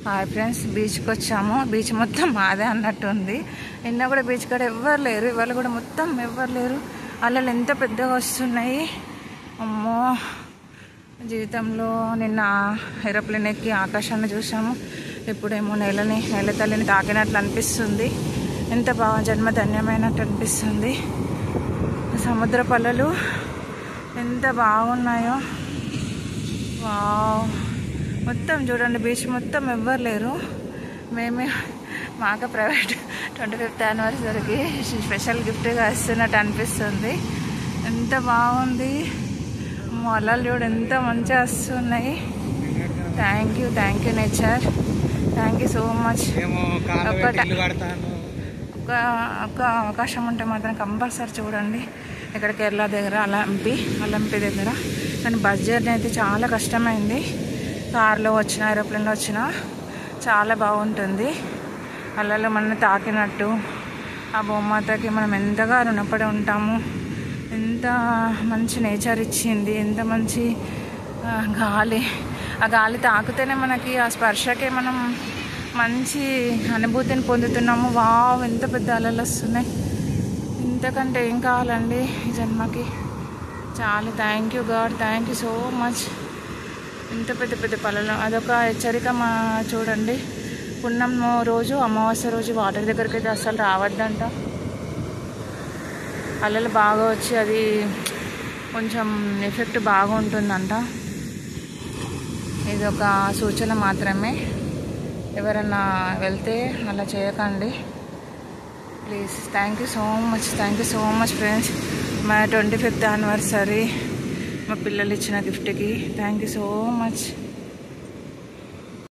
Hi friends, బీచ్కి వచ్చాము. Beach మొత్తం మాదే అన్నట్టుంది. నిన్న కూడా బీచ్ కాడ ఎవ్వరు లేరు, ఇవాళ కూడా మొత్తం ఎవ్వరు లేరు. అలలు ఎంత పెద్దగా వస్తున్నాయి, అమ్మో! జీవితంలో నిన్న ఏరోప్లేన్ ఎక్కి ఆకాశాన్ని చూసాము, ఇప్పుడేమో నేల తల్లిని తాకినట్లు అనిపిస్తుంది. ఎంత బాగా జన్మధన్యమైనట్టు అనిపిస్తుంది. సముద్ర పల్లలు ఎంత బాగున్నాయో, వావ్! మొత్తం చూడండి, బీచ్ మొత్తం ఎవ్వరు లేరు. మాకు ప్రైవేట్ 25th యానివర్సరీకి స్పెషల్ గిఫ్ట్గా ఇస్తున్నట్టు అనిపిస్తుంది. ఎంత బాగుంది, అలలు చూడు ఎంత మంచిగా వస్తున్నాయి. Thank you nature, thank you so much. ఒక అవకాశం ఉంటే మాత్రం కంపల్సరీ చూడండి. ఇక్కడ కేరళ దగ్గర అలంపి దగ్గర. కానీ బస్ జర్నీ అయితే చాలా కష్టమైంది. కార్లో వచ్చినా ఏరోప్లేన్లో వచ్చినా చాలా బాగుంటుంది. అలలో మనం తాకినట్టు ఆ భూమాతకి మనం ఎంతగా రుణపడి ఉంటాము. ఎంత మంచి నేచర్ ఇచ్చింది, ఎంత మంచి గాలి. ఆ గాలి తాకితేనే మనకి, ఆ స్పర్శకే మనం మంచి అనుభూతిని పొందుతున్నాము. వావ్! ఎంత పెద్ద అలలు వస్తున్నాయి. ఇంతకంటే ఏం కావాలండి ఈ జన్మకి. చాలా thank you God, thank you so much. ఇంత పెద్ద పల్లెలు, అదొక హెచ్చరిక. చూడండి, పున్నం రోజు, అమావాస్య రోజు వాటర్ దగ్గరికి అయితే అస్సలు రావద్దంట. అలలు బాగా వచ్చి అది కొంచెం ఎఫెక్ట్ బాగుంటుందంట. ఇది ఒక సూచన మాత్రమే. ఎవరన్నా వెళ్తే అలా చేయకండి please. Thank you so much friends. మా 25th యానివర్సరీ మా పిల్లలు ఇచ్చిన గిఫ్ట్కి థ్యాంక్ యూ సో మచ్.